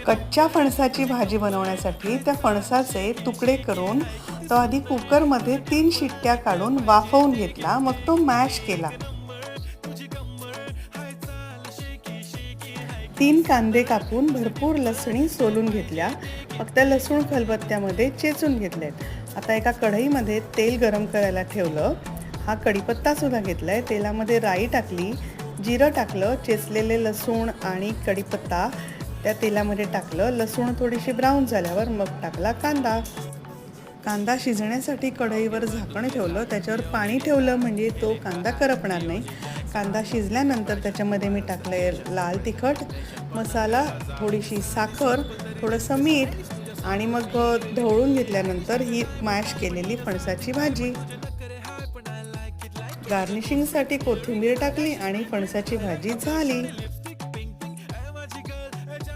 कच्च्या फणसाची भाजी बनवण्यासाठी त्या फणसाचे तुकडे करून तो आधी कुकरमध्ये 3 शिट्ट्या काढून वाफवून घेतला, मग तो मॅश केला. 3 कांदे कापून भरपूर लसणी सोलून घेतल्या. मग त्या लसूण खलबत्त्यामध्ये चेचून घेतलेत. आता एका कढईमध्ये तेल गरम करायला ठेवलं. हा कढीपत्ता सुद्धा घेतलाय. तेलामध्ये राई टाकली, जिरं टाकलं, चेचलेले लसूण आणि कढीपत्ता त्या तेलामध्ये टाकलं. लसूण थोडीशी ब्राऊन झाल्यावर मग टाकला कांदा. कांदा शिजण्यासाठी कढईवर झाकण ठेवलं, त्याच्यावर पाणी ठेवलं म्हणजे तो कांदा करपणार नाही. कांदा शिजल्यानंतर त्याच्यामध्ये मी टाकलं लाल तिखट मसाला, थोडीशी साखर, थोडंसं मीठ आणि मग ढवळून घेतल्यानंतर ही मॅश केलेली फणसाची भाजी. गार्निशिंगसाठी कोथिंबीर टाकली आणि फणसाची भाजी झाली.